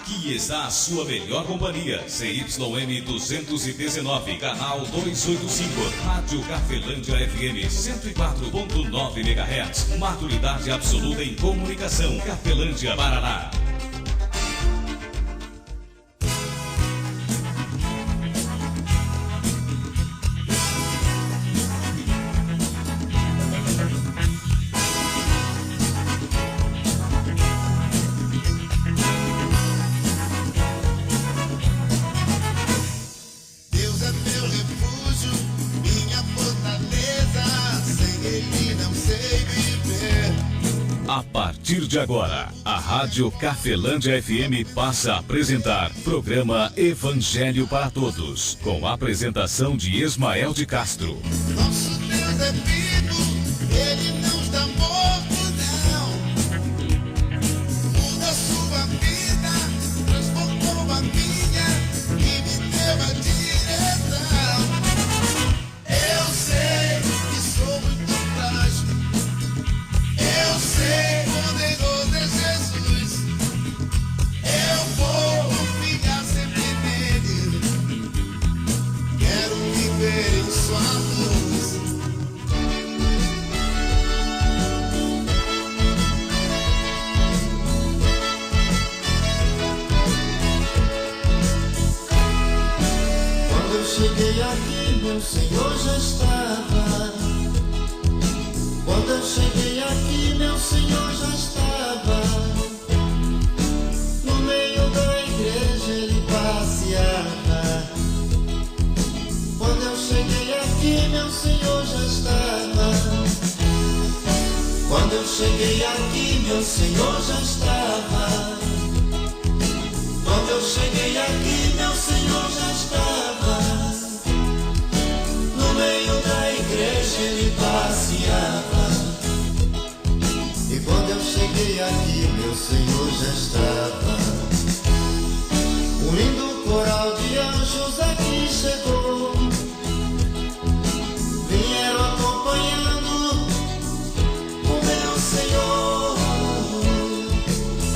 Aqui está a sua melhor companhia. CYM 219, canal 285. Rádio Cafelândia FM 104.9 MHz. Maturidade absoluta em comunicação. Cafelândia, Paraná. A partir de agora, a Rádio Cafelândia FM passa a apresentar programa Evangelho para Todos, com a apresentação de Ismael de Castro. Nosso Deus é vivo, Ele não está morto, não. Muda sua vida, transformou a minha e me deu a direção. Eu sei que sou muito frágil. Eu sei, poderoso é Jesus. Eu vou confiar sempre nele. Quero viver em sua luz. Quando eu cheguei aqui, meu Senhor já estava. Quando eu cheguei aqui, meu Senhor já estava. No meio da igreja ele passeava. Quando eu cheguei aqui, meu Senhor já estava. Quando eu cheguei aqui, meu Senhor já estava. Quando eu cheguei aqui, meu Senhor já estava. No meio da igreja ele passeava. E quando eu cheguei aqui, meu Senhor já estava. Um lindo coral de anjos aqui chegou. Vieram acompanhando o meu Senhor.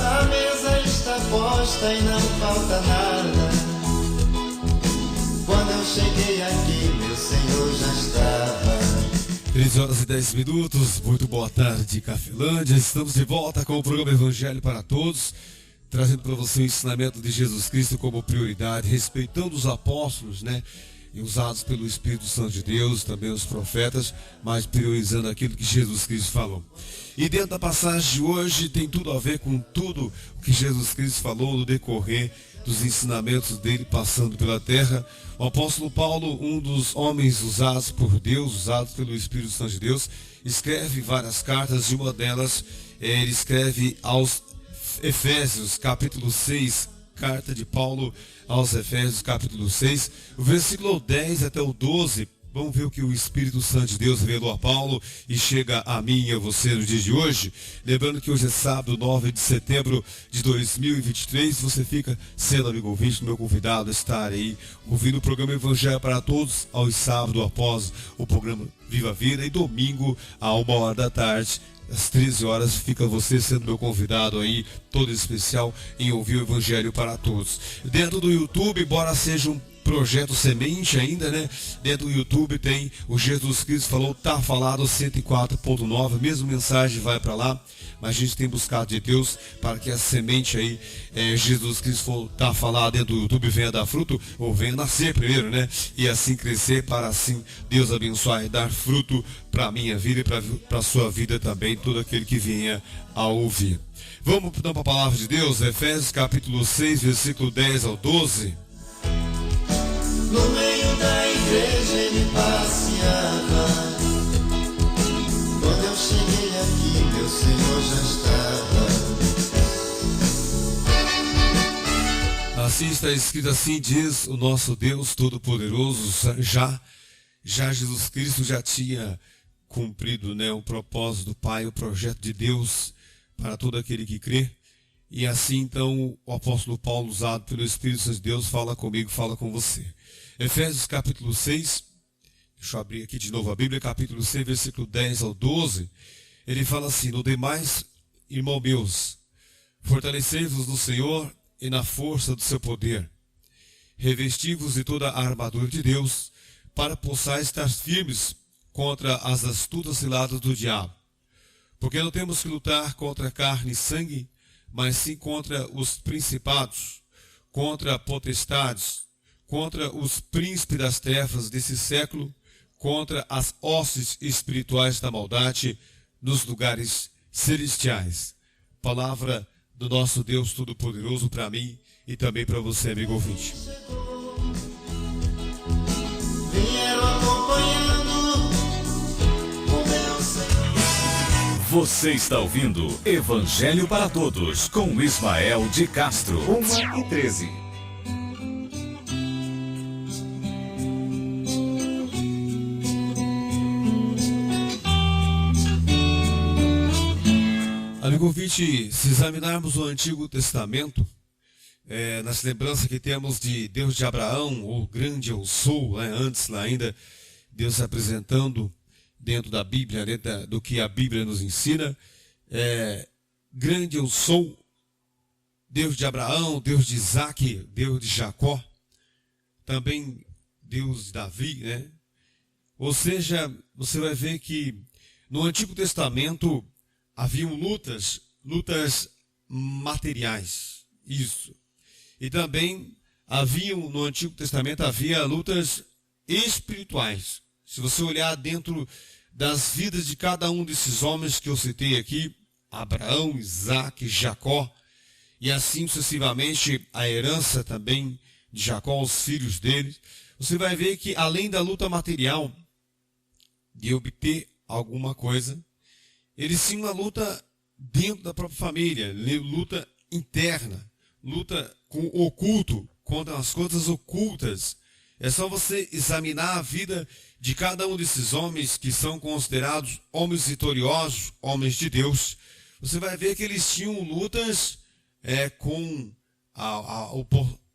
A mesa está posta e não falta nada. Quando eu cheguei aqui, meu Senhor já estava. 13 horas e 10 minutos, muito boa tarde, Cafelândia. Estamos de volta com o programa Evangelho para Todos, trazendo para você o ensinamento de Jesus Cristo como prioridade, respeitando os apóstolos, né? E usados pelo Espírito Santo de Deus, também os profetas, mas priorizando aquilo que Jesus Cristo falou. E dentro da passagem de hoje tem tudo a ver com tudo o que Jesus Cristo falou no decorrer dos ensinamentos dele passando pela terra. O apóstolo Paulo, um dos homens usados por Deus, usados pelo Espírito Santo de Deus, escreve várias cartas, e uma delas ele escreve aos Efésios, capítulo 6, carta de Paulo aos Efésios, capítulo 6, o versículo 10 até o 12. Vamos ver o que o Espírito Santo de Deus revelou a Paulo e chega a mim e a você no dia de hoje. Lembrando que hoje é sábado, 9 de setembro de 2023. Você fica sendo amigo ouvinte, meu convidado a estar aí ouvindo o programa Evangelho para Todos aos sábados após o programa Viva a Vida, e domingo a 1h da tarde. Às 13 horas fica você sendo meu convidado aí, todo especial, em ouvir o Evangelho para Todos. Dentro do YouTube, embora seja um projeto semente ainda, né? Dentro do YouTube tem o Jesus Cristo Falou, tá falado 104.9, a mesma mensagem vai para lá, mas a gente tem buscado de Deus para que a semente aí, Jesus Cristo Falou, tá falado dentro do YouTube, venha dar fruto, ou venha nascer primeiro, né? E assim crescer, para assim Deus abençoar e dar fruto para a minha vida e para a sua vida também, todo aquele que venha a ouvir. Vamos então para a palavra de Deus, Efésios capítulo 6, versículo 10 ao 12. No meio da igreja ele passeava. Quando eu cheguei aqui, meu Senhor já estava. Assim está escrito, assim diz o nosso Deus Todo-Poderoso. Já Jesus Cristo já tinha cumprido, né, o propósito do Pai, o projeto de Deus para todo aquele que crê. E assim então o apóstolo Paulo, usado pelo Espírito Santo de Deus, fala comigo, fala com você. Efésios capítulo 6, deixa eu abrir aqui de novo a Bíblia, capítulo 6, versículo 10 ao 12, ele fala assim: no demais, irmãos meus, fortalecei-vos no Senhor e na força do seu poder. Revesti-vos de toda a armadura de Deus, para possais estar firmes contra as astutas ciladas do diabo. Porque não temos que lutar contra carne e sangue, mas sim contra os principados, contra potestades, contra os príncipes das trevas desse século, contra as hostes espirituais da maldade nos lugares celestiais. Palavra do nosso Deus Todo-Poderoso para mim e também para você, amigo ouvinte. Vieram acompanhando o meu Senhor. Você está ouvindo Evangelho para Todos com Ismael de Castro. 1h13. Amigo ouvinte, se examinarmos o Antigo Testamento, nas lembranças que temos de Deus de Abraão, o grande eu sou, antes lá ainda, Deus se apresentando dentro da Bíblia, dentro do que a Bíblia nos ensina, grande eu sou, Deus de Abraão, Deus de Isaac, Deus de Jacó, também Deus de Davi, né? Ou seja, você vai ver que no Antigo Testamento haviam lutas materiais, isso. E também no Antigo Testamento havia lutas espirituais. Se você olhar dentro das vidas de cada um desses homens que eu citei aqui, Abraão, Isaac, Jacó, e assim sucessivamente a herança também de Jacó, os filhos deles, você vai ver que além da luta material, de obter alguma coisa, eles tinham uma luta dentro da própria família, luta interna, luta com o oculto, contra as coisas ocultas. É só você examinar a vida de cada um desses homens que são considerados homens vitoriosos, homens de Deus. Você vai ver que eles tinham lutas com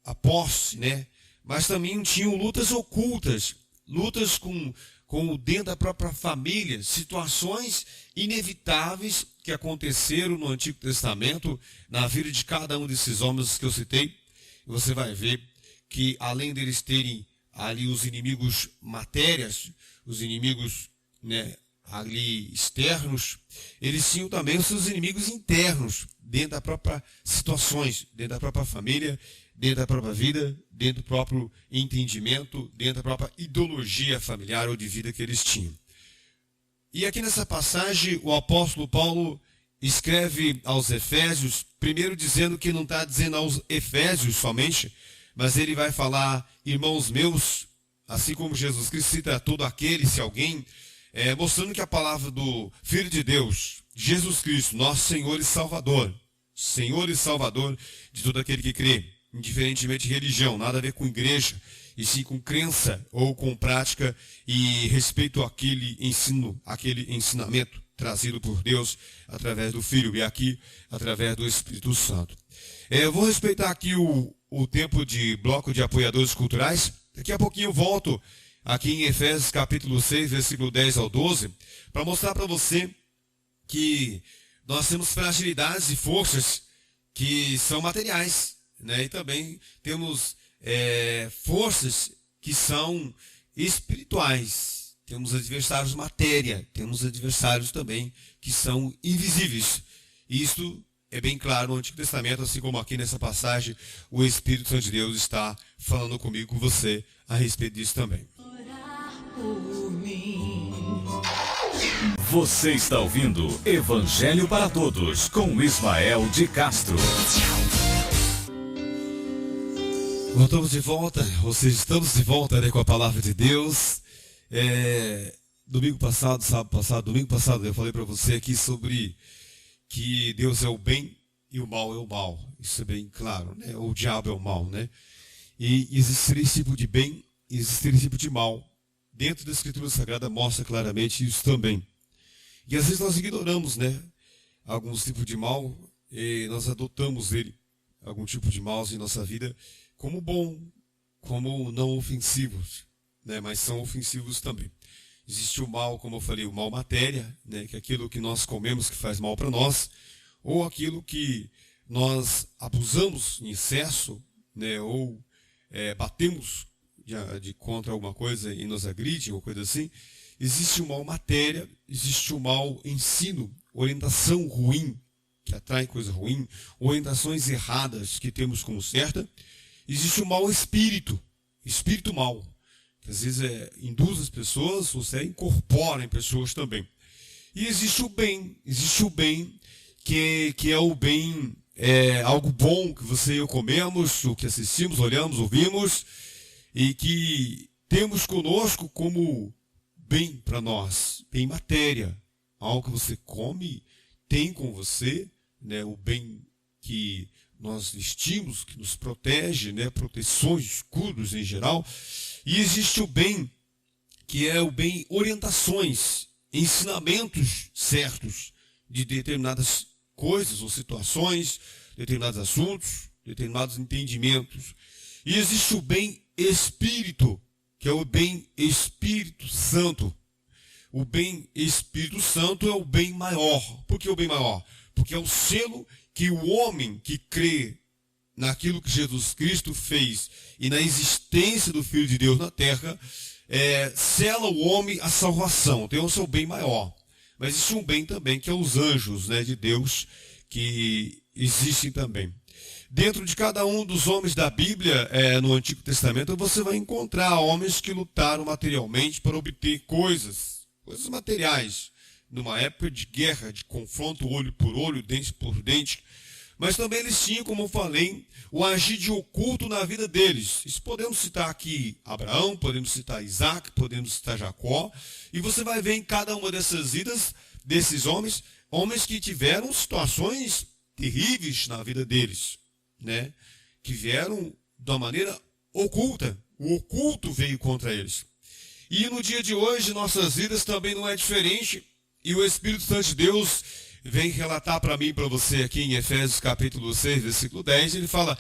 a posse, né? Mas também tinham lutas ocultas, lutas com dentro da própria família, situações inevitáveis que aconteceram no Antigo Testamento, na vida de cada um desses homens que eu citei. Você vai ver que além deles terem ali os inimigos matérias, os inimigos, né, ali externos, eles tinham também os seus inimigos internos, dentro da própria situações, dentro da própria família, dentro da própria vida, dentro do próprio entendimento, dentro da própria ideologia familiar ou de vida que eles tinham. E aqui nessa passagem, o apóstolo Paulo escreve aos Efésios, primeiro dizendo que não está dizendo aos Efésios somente, mas ele vai falar, irmãos meus, assim como Jesus Cristo cita a todo aquele, se alguém, mostrando que a palavra do Filho de Deus, Jesus Cristo, nosso Senhor e Salvador de todo aquele que crê, indiferentemente de religião, nada a ver com igreja, e sim com crença ou com prática e respeito àquele ensino, aquele ensinamento trazido por Deus através do Filho e aqui através do Espírito Santo. Eu vou respeitar aqui o tempo de bloco de apoiadores culturais. Daqui a pouquinho eu volto aqui em Efésios capítulo 6, versículo 10 ao 12, para mostrar para você que nós temos fragilidades e forças que são materiais, né? E também temos forças que são espirituais. Temos adversários matéria, temos adversários também que são invisíveis. E isto é bem claro no Antigo Testamento, assim como aqui nessa passagem, o Espírito Santo de Deus está falando comigo, com você, a respeito disso também. Você está ouvindo Evangelho para Todos, com Ismael de Castro. Voltamos de volta, ou seja, estamos de volta, né, com a palavra de Deus. Domingo passado eu falei para você aqui sobre que Deus é o bem e o mal é o mal. Isso é bem claro, né? O diabo é o mal, né? E existe esse tipo de bem e existe esse tipo de mal. Dentro da Escritura Sagrada mostra claramente isso também. E às vezes nós ignoramos, né, alguns tipos de mal e nós adotamos algum tipo de mal em nossa vida como bom, como não ofensivos, né, mas são ofensivos também. Existe o mal, como eu falei, o mal matéria, né, que é aquilo que nós comemos que faz mal para nós, ou aquilo que nós abusamos em excesso, né, ou batemos contra alguma coisa e nos agride, ou coisa assim, existe um mal matéria, existe um mau ensino, orientação ruim, que atrai coisa ruim, orientações erradas que temos como certa. Existe um mau espírito, espírito mau, que às vezes induz as pessoas, ou seja, incorpora em pessoas também. E existe o bem que é o bem, algo bom que você e eu comemos, o que assistimos, olhamos, ouvimos, e que temos conosco como bem para nós, bem matéria, algo que você come, tem com você, né, o bem que nós vestimos, que nos protege, né, proteções, escudos em geral. E existe o bem, que é o bem orientações, ensinamentos certos de determinadas coisas ou situações, determinados assuntos, determinados entendimentos. E existe o bem espírito, que é o bem Espírito Santo. O bem Espírito Santo é o bem maior. Por que o bem maior? Porque é o selo que o homem que crê naquilo que Jesus Cristo fez e na existência do Filho de Deus na terra, sela o homem a salvação. Tem o seu bem maior. Mas existe um bem também, que é os anjos, né, de Deus, que existem também. Dentro de cada um dos homens da Bíblia, no Antigo Testamento, você vai encontrar homens que lutaram materialmente para obter coisas materiais, numa época de guerra, de confronto olho por olho, dente por dente. Mas também eles tinham, como eu falei, o agir de oculto na vida deles. Isso podemos citar aqui Abraão, podemos citar Isaac, podemos citar Jacó. E você vai ver em cada uma dessas vidas, desses homens que tiveram situações terríveis na vida deles, né? Que vieram de uma maneira oculta. O oculto veio contra eles. E no dia de hoje, nossas vidas também não é diferente. E o Espírito Santo de Deus vem relatar para mim e para você aqui em Efésios capítulo 6, versículo 10. Ele fala,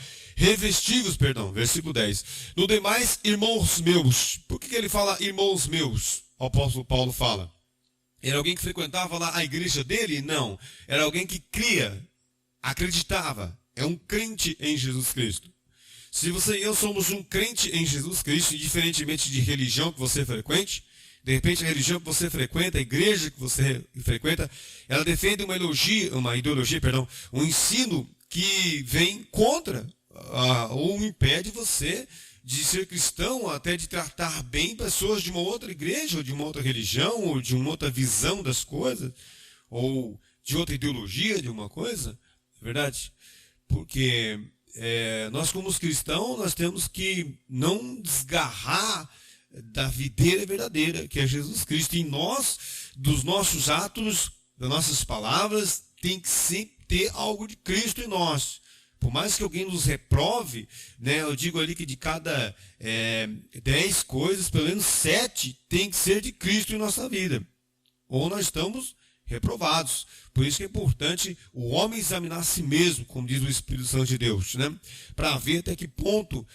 versículo 10. No demais, irmãos meus. Por que ele fala irmãos meus? O apóstolo Paulo fala. Era alguém que frequentava lá a igreja dele? Não. Era alguém que cria, acreditava. É um crente em Jesus Cristo. Se você e eu somos um crente em Jesus Cristo, indiferentemente de religião que você frequente, de repente a religião que você frequenta, a igreja que você frequenta, ela defende um ensino que vem contra ou impede você de ser cristão, até de tratar bem pessoas de uma outra igreja, ou de uma outra religião, ou de uma outra visão das coisas, ou de outra ideologia de uma coisa, é verdade? Porque nós como cristãos, nós temos que não desgarrar da videira verdadeira, que é Jesus Cristo. E nós, dos nossos atos, das nossas palavras, tem que sempre ter algo de Cristo em nós. Por mais que alguém nos reprove, né, eu digo ali que de cada 10 coisas, pelo menos 7 tem que ser de Cristo em nossa vida. Ou nós estamos reprovados. Por isso que é importante o homem examinar a si mesmo, como diz o Espírito Santo de Deus, né? Para ver até que ponto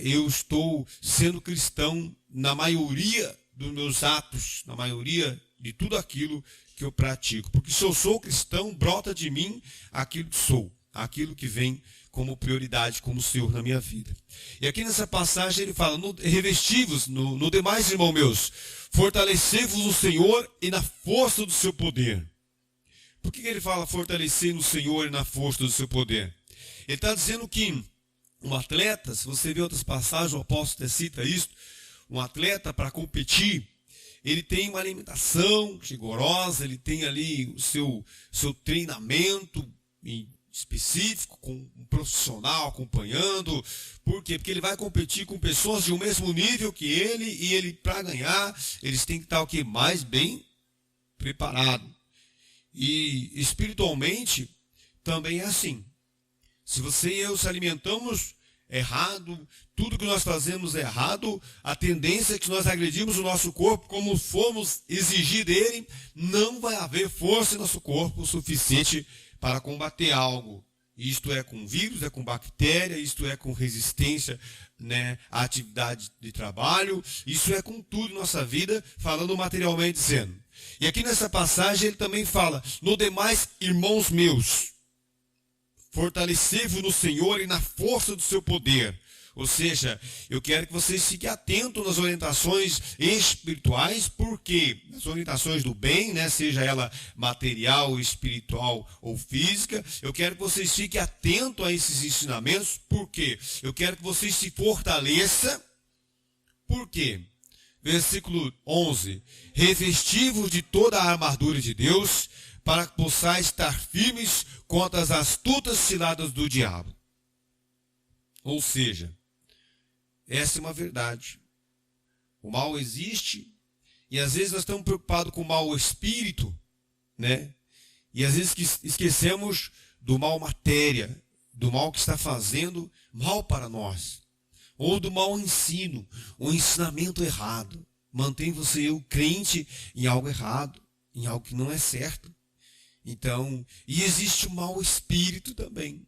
eu estou sendo cristão na maioria dos meus atos, na maioria de tudo aquilo que eu pratico. Porque se eu sou cristão, brota de mim aquilo que sou, aquilo que vem como prioridade, como Senhor na minha vida. E aqui nessa passagem ele fala, revesti-vos, no demais, irmãos meus, fortalecei-vos no Senhor e na força do seu poder. Por que ele fala fortalecer no Senhor e na força do seu poder? Ele está dizendo que um atleta, se você vê outras passagens, o apóstolo até cita isso, um atleta para competir, ele tem uma alimentação rigorosa, ele tem ali o seu treinamento específico, com um profissional acompanhando. Por quê? Porque ele vai competir com pessoas de um mesmo nível que ele, e ele, para ganhar, eles têm que estar o quê? Mais bem preparado. E espiritualmente também é assim. Se você e eu se alimentamos errado, tudo que nós fazemos é errado, a tendência é que nós agredimos o nosso corpo como fomos exigir dele, não vai haver força em nosso corpo o suficiente para combater algo. Isto é com vírus, é com bactéria, isto é com resistência, né, à atividade de trabalho, isso é com tudo em nossa vida, falando materialmente dizendo. E aqui nessa passagem ele também fala, no demais, irmãos meus, Fortalecei-vos no Senhor e na força do seu poder. Ou seja, eu quero que vocês fiquem atentos nas orientações espirituais, porque as orientações do bem, né, seja ela material, espiritual ou física, eu quero que vocês fiquem atentos a esses ensinamentos, porque eu quero que vocês se fortaleçam. Por quê? Versículo 11. Revesti-vos de toda a armadura de Deus, para que possais estar firmes contra as astutas ciladas do diabo. Ou seja, essa é uma verdade. O mal existe e às vezes nós estamos preocupados com o mau espírito, né? E às vezes esquecemos do mal matéria, do mal que está fazendo mal para nós. Ou do mau ensino, o ensinamento errado. Mantém você, o crente, em algo errado, em algo que não é certo. Então, e existe o mau espírito também.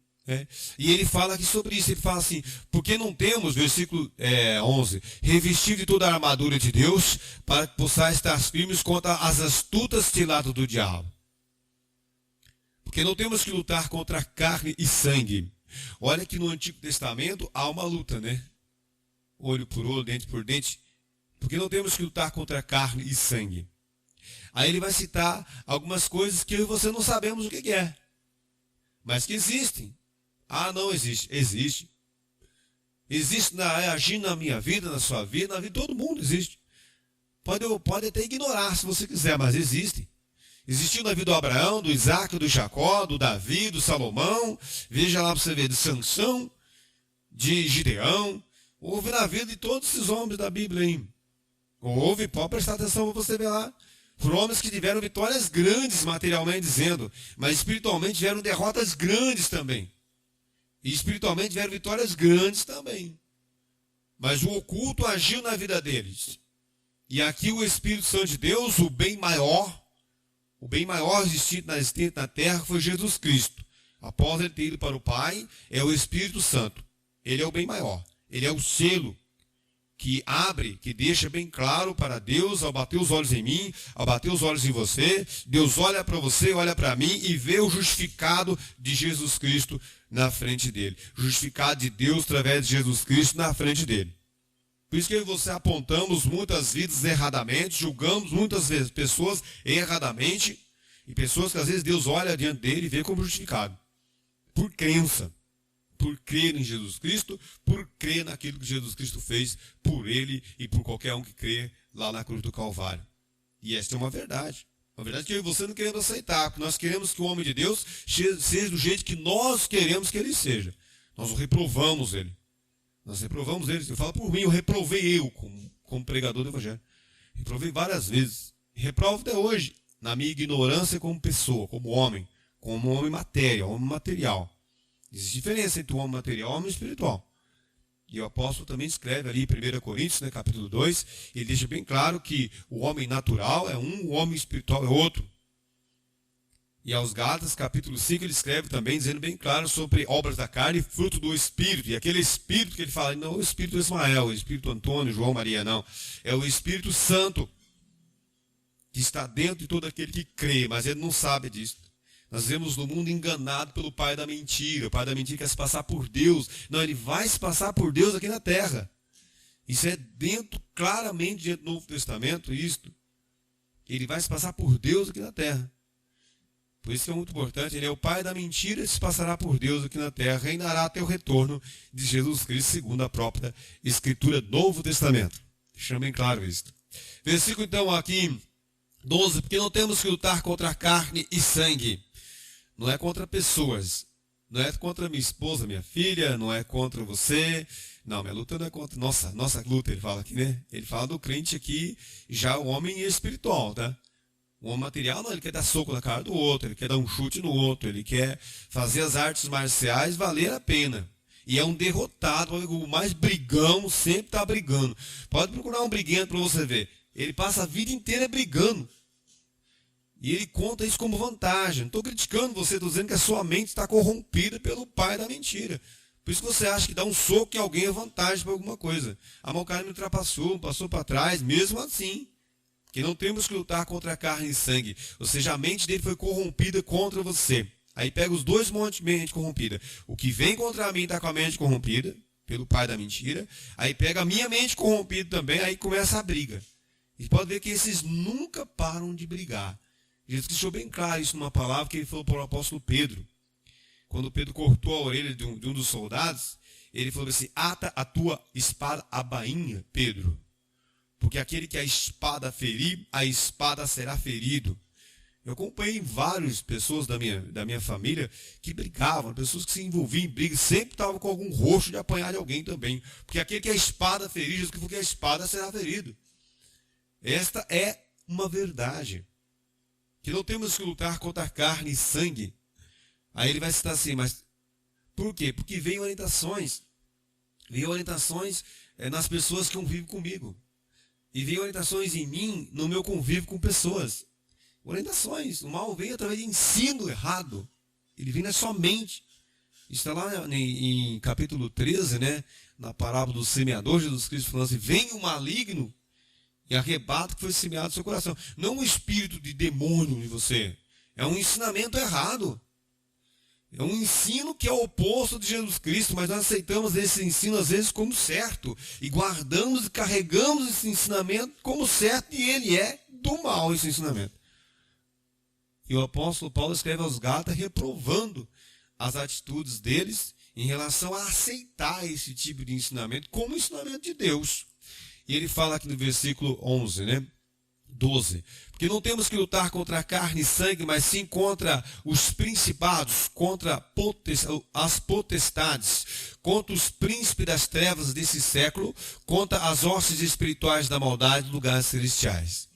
E ele fala aqui sobre isso, ele fala assim, porque não temos, versículo 11, revestido de toda a armadura de Deus, para que possais estar firmes contra as astutas ciladas do diabo. Porque não temos que lutar contra carne e sangue. Olha que no Antigo Testamento há uma luta, né? Olho por olho, dente por dente. Porque não temos que lutar contra carne e sangue. Aí ele vai citar algumas coisas que eu e você não sabemos o que é, mas que existem. Ah, não existe. Existe. Existe agindo na minha vida, na sua vida, na vida de todo mundo existe. Pode até ignorar se você quiser, mas existe. Existiu na vida do Abraão, do Isaac, do Jacó, do Davi, do Salomão. Veja lá para você ver, de Sansão, de Gideão. Houve na vida de todos esses homens da Bíblia aí. Houve, pode prestar atenção para você ver lá. Foram homens que tiveram vitórias grandes, materialmente dizendo, mas espiritualmente tiveram derrotas grandes também. E espiritualmente tiveram vitórias grandes também. Mas o oculto agiu na vida deles. E aqui o Espírito Santo de Deus, o bem maior existente na terra foi Jesus Cristo. Após ele ter ido para o Pai, é o Espírito Santo. Ele é o bem maior. Ele é o selo que abre, que deixa bem claro para Deus, ao bater os olhos em mim, ao bater os olhos em você, Deus olha para você, olha para mim e vê o justificado de Jesus Cristo na frente dele. Justificado de Deus através de Jesus Cristo na frente dele. Por isso que eu e você apontamos muitas vidas erradamente, julgamos muitas vezes pessoas erradamente, e pessoas que às vezes Deus olha diante dele e vê como justificado. Por crença. Por crer em Jesus Cristo, por crer naquilo que Jesus Cristo fez por ele e por qualquer um que crê lá na cruz do Calvário. E esta é uma verdade. Uma verdade que eu e você não queremos aceitar, porque nós queremos que o homem de Deus seja do jeito que nós queremos que ele seja. Nós o reprovamos ele. Nós reprovamos ele. Eu falo por mim, eu reprovei como pregador do Evangelho. Reprovei várias vezes. Reprovo até hoje, na minha ignorância como pessoa, como homem matéria, homem material. Existe diferença entre o homem material e o homem espiritual. E o apóstolo também escreve ali em 1 Coríntios, né, capítulo 2, ele deixa bem claro que o homem natural é um, o homem espiritual é outro. E aos Gálatas, capítulo 5, ele escreve também, dizendo bem claro sobre obras da carne e fruto do Espírito. E aquele Espírito que ele fala, não é o Espírito de Ismael, o Espírito Antônio, João, Maria, não. É o Espírito Santo, que está dentro de todo aquele que crê, mas ele não sabe disso. Nós vemos no mundo enganado pelo pai da mentira. O pai da mentira quer se passar por Deus. Não, ele vai se passar por Deus aqui na terra. Isso é claramente dentro do Novo Testamento, isto. Ele vai se passar por Deus aqui na terra. Por isso que é muito importante. Ele é o pai da mentira e se passará por Deus aqui na terra. Reinará até o retorno de Jesus Cristo, segundo a própria Escritura do Novo Testamento. Deixando bem claro isso. Versículo então aqui 12. Porque não temos que lutar contra carne e sangue. Não é contra pessoas, não é contra minha esposa, minha filha, não é contra você. Não, minha luta não é contra nossa luta, ele fala aqui, né? Ele fala do crente aqui, já o homem espiritual, tá? O homem material, não, ele quer dar soco na cara do outro, ele quer dar um chute no outro, ele quer fazer as artes marciais valer a pena. E é um derrotado, o mais brigão sempre está brigando. Pode procurar um briguento para você ver. Ele passa a vida inteira brigando. E ele conta isso como vantagem. Não estou criticando você, estou dizendo que a sua mente está corrompida pelo pai da mentira. Por isso que você acha que dar um soco em alguém é vantagem para alguma coisa. Ah, mas o cara me ultrapassou, passou para trás, mesmo assim. Que não temos que lutar contra a carne e sangue. Ou seja, a mente dele foi corrompida contra você. Aí pega os dois montes de mente corrompida. O que vem contra mim está com a mente corrompida, pelo pai da mentira. Aí pega a minha mente corrompida também, aí começa a briga. E pode ver que esses nunca param de brigar. Jesus deixou bem claro isso numa palavra que ele falou para o apóstolo Pedro. Quando Pedro cortou a orelha de um dos soldados, ele falou assim: ata a tua espada à bainha, Pedro. Porque aquele que a espada ferir, a espada será ferido. Eu acompanhei várias pessoas da minha família que brigavam, pessoas que se envolviam em brigas, sempre estavam com algum roxo de apanhar de alguém também. Porque aquele que a espada ferir, Jesus que porque a espada será ferido. Esta é uma verdade. Que não temos que lutar contra carne e sangue. Aí ele vai citar assim, mas por quê? Porque veio orientações nas pessoas que convivem comigo. E veio orientações em mim, no meu convívio com pessoas. Orientações. O mal vem através de ensino errado. Ele vem na sua mente. Está lá em capítulo 13, né? Na parábola do semeador, Jesus Cristo falando assim: vem o maligno e arrebata o que foi semeado no seu coração. Não um espírito de demônio em você. É um ensinamento errado. É um ensino que é o oposto de Jesus Cristo, mas nós aceitamos esse ensino às vezes como certo. E guardamos e carregamos esse ensinamento como certo, e ele é do mal, esse ensinamento. E o apóstolo Paulo escreve aos Gálatas reprovando as atitudes deles em relação a aceitar esse tipo de ensinamento como ensinamento de Deus. E ele fala aqui no versículo 11, né? 12. Porque não temos que lutar contra carne e sangue, mas sim contra os principados, contra as potestades, contra os príncipes das trevas desse século, contra as hostes espirituais da maldade dos lugares celestiais.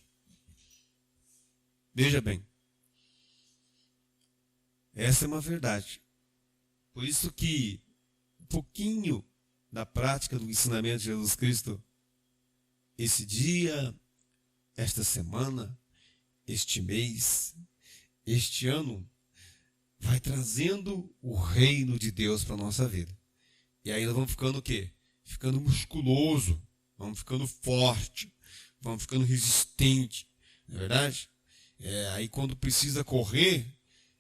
Veja bem. Essa é uma verdade. Por isso que um pouquinho da prática do ensinamento de Jesus Cristo, esse dia, esta semana, este mês, este ano, vai trazendo o reino de Deus para a nossa vida. E aí nós vamos ficando o quê? Ficando musculoso, vamos ficando forte, vamos ficando resistente, não é verdade? Aí quando precisa correr,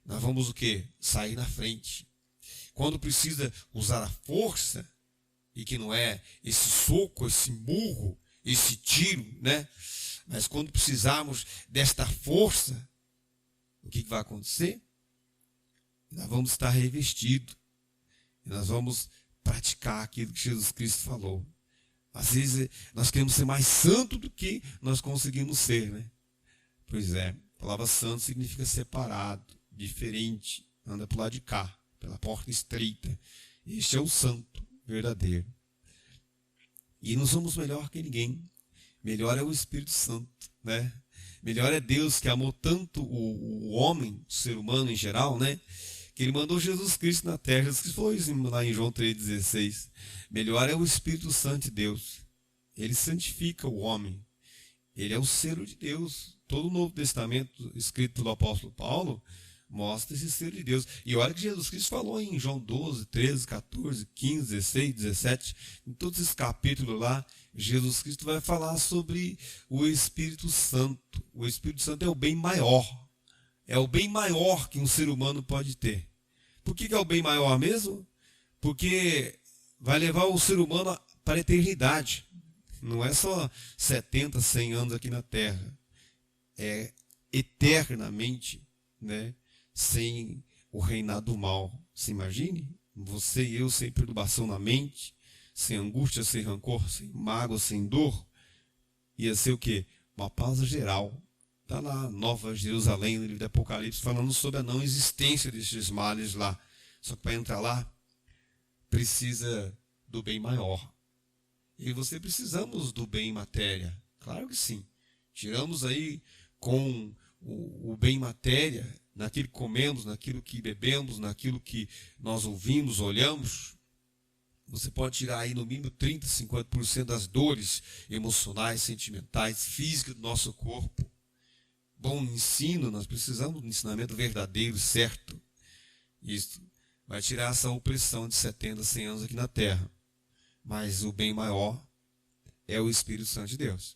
nós vamos o quê? Sair na frente. Quando precisa usar a força, e que não é esse soco, esse murro, esse tiro, né? Mas quando precisarmos desta força, o que vai acontecer? Nós vamos estar revestidos. E nós vamos praticar aquilo que Jesus Cristo falou. Às vezes nós queremos ser mais santo do que nós conseguimos ser, né? Pois é, a palavra santo significa separado, diferente, anda para o lado de cá, pela porta estreita. Este é o santo verdadeiro. E não somos melhor que ninguém. Melhor é o Espírito Santo, né? Melhor é Deus que amou tanto o homem, o ser humano em geral, né? Que ele mandou Jesus Cristo na terra. Jesus Cristo falou isso lá em João 3,16. Melhor é o Espírito Santo de Deus. Ele santifica o homem. Ele é o selo de Deus. Todo o Novo Testamento escrito pelo apóstolo Paulo mostra esse selo de Deus. E olha que Jesus Cristo falou em João 12, 13, 14, 15, 16, 17. Em todos esses capítulos lá, Jesus Cristo vai falar sobre o Espírito Santo. O Espírito Santo é o bem maior. É o bem maior que um ser humano pode ter. Por que é o bem maior mesmo? Porque vai levar o ser humano para a eternidade. Não é só 70, 100 anos aqui na Terra. É eternamente, né? Sem o reinado do mal. Você imagine? Você e eu sem perturbação na mente, sem angústia, sem rancor, sem mágoa, sem dor. Ia ser o quê? Uma pausa geral. Está lá, Nova Jerusalém, no livro do Apocalipse, falando sobre a não existência desses males lá. Só que para entrar lá, precisa do bem maior. E você precisamos do bem matéria. Claro que sim. Tiramos aí com o bem matéria, naquilo que comemos, naquilo que bebemos, naquilo que nós ouvimos, olhamos. Você pode tirar aí no mínimo 30%, 50% das dores emocionais, sentimentais, físicas do nosso corpo. Bom ensino, nós precisamos de um ensinamento verdadeiro, certo. Isso vai tirar essa opressão de 70, 100 anos aqui na Terra. Mas o bem maior é o Espírito Santo de Deus.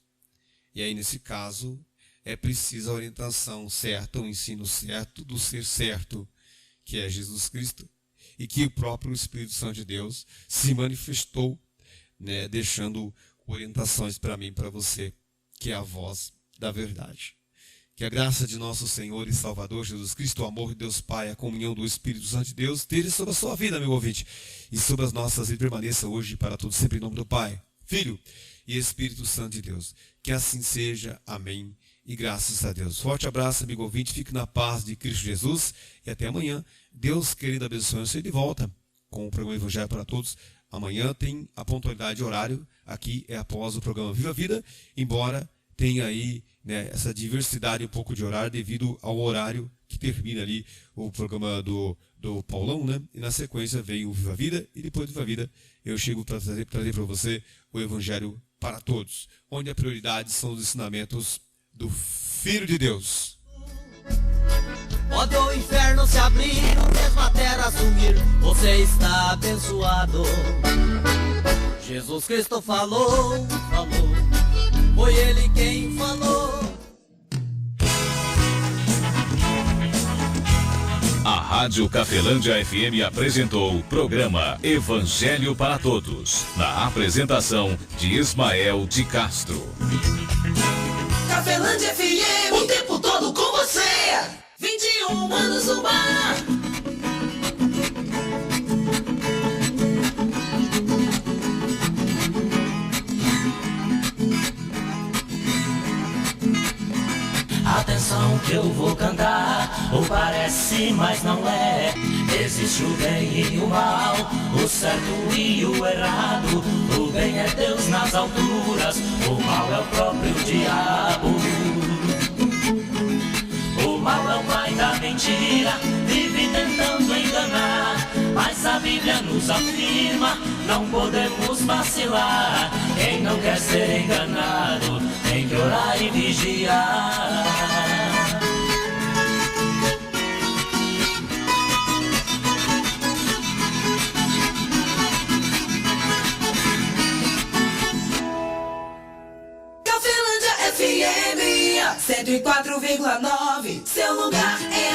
E aí, nesse caso, é preciso a orientação certa, o ensino certo do ser certo, que é Jesus Cristo, e que o próprio Espírito Santo de Deus se manifestou, né, deixando orientações para mim e para você, que é a voz da verdade. Que a graça de nosso Senhor e Salvador Jesus Cristo, o amor de Deus Pai, a comunhão do Espírito Santo de Deus, esteja sobre a sua vida, meu ouvinte, e sobre as nossas e permaneça hoje e para todos sempre em nome do Pai, Filho e Espírito Santo de Deus. Que assim seja. Amém. E graças a Deus. Forte abraço, amigo ouvinte. Fique na paz de Cristo Jesus. E até amanhã. Deus querido abençoe você de volta com o programa Evangelho para Todos. Amanhã tem a pontualidade de horário. Aqui é após o programa Viva a Vida. Embora tenha aí, né, essa diversidade um pouco de horário devido ao horário que termina ali o programa do Paulão, né? E na sequência vem o Viva a Vida. E depois do Viva a Vida eu chego para trazer para você o Evangelho para Todos. Onde a prioridade são os ensinamentos do Filho de Deus. Pode o inferno se abrir, mesmo a terra sumir, você está abençoado. Jesus Cristo falou, foi Ele quem falou. A Rádio Cafelândia FM apresentou o programa Evangelho para Todos, na apresentação de Ismael de Castro. Cafelândia FM, o tempo todo com você. 21 anos no bar. Atenção que eu vou cantar, ou parece, mas não é. Existe o bem e o mal, o certo e o errado. O bem é Deus nas alturas, o mal é o próprio diabo. O mal é o pai da mentira, vive tentando enganar. Mas a Bíblia nos afirma, não podemos vacilar. Quem não quer ser enganado, tem que orar e vigiar. Cafelândia FM 104,9, seu lugar é